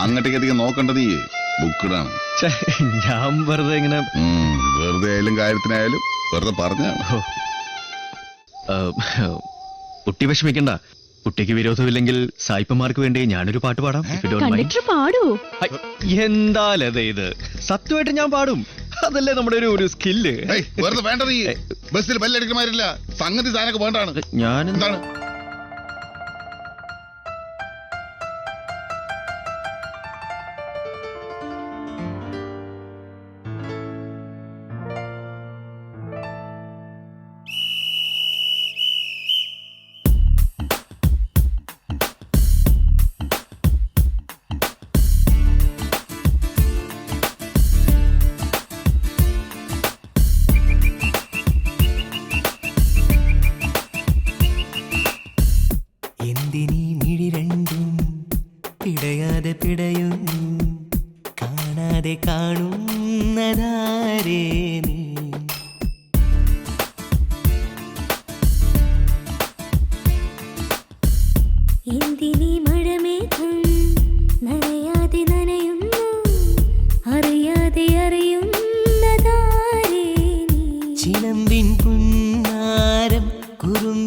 അങ്ങോട്ടേക്ക് അധികം നോക്കണ്ട നീ, ബുക്കിടാണ്. ഞാൻ വെറുതെ ഇങ്ങനെ വെറുതെ ആയാലും കാര്യത്തിനായാലും വെറുതെ പറഞ്ഞാണ്. കുട്ടി വിഷമിക്കണ്ട. കുട്ടിക്ക് വിരോധമില്ലെങ്കിൽ സായിപ്പന്മാർക്ക് വേണ്ടി ഞാനൊരു പാട്ട് പാടാം. പാടൂ. എന്താ ലത ഇത്? സത്യമായിട്ട് ഞാൻ പാടും. അതല്ലേ നമ്മുടെ ഒരു സ്കില്ല്. വെറുതെ വേണ്ട നീ. ബസ്സിൽ ബെല്ലടിക്കണമാരില്ല. സംഗതി സാധനമൊക്കെ വേണ്ടാണ്. ഞാൻ എന്താണ് എന്തിനീ മിഴി രണ്ടും പിടയാതെ പിടയും, കാണാതെ കാണുന്നതാരേ നീ? എന്തിനീ മഴമേഘം നനയാതെ നനയുന്നു, അറിയാതെ അറിയുന്നതാരേ നീ? ചിലമ്പിൻ പുന്നാരം കുറും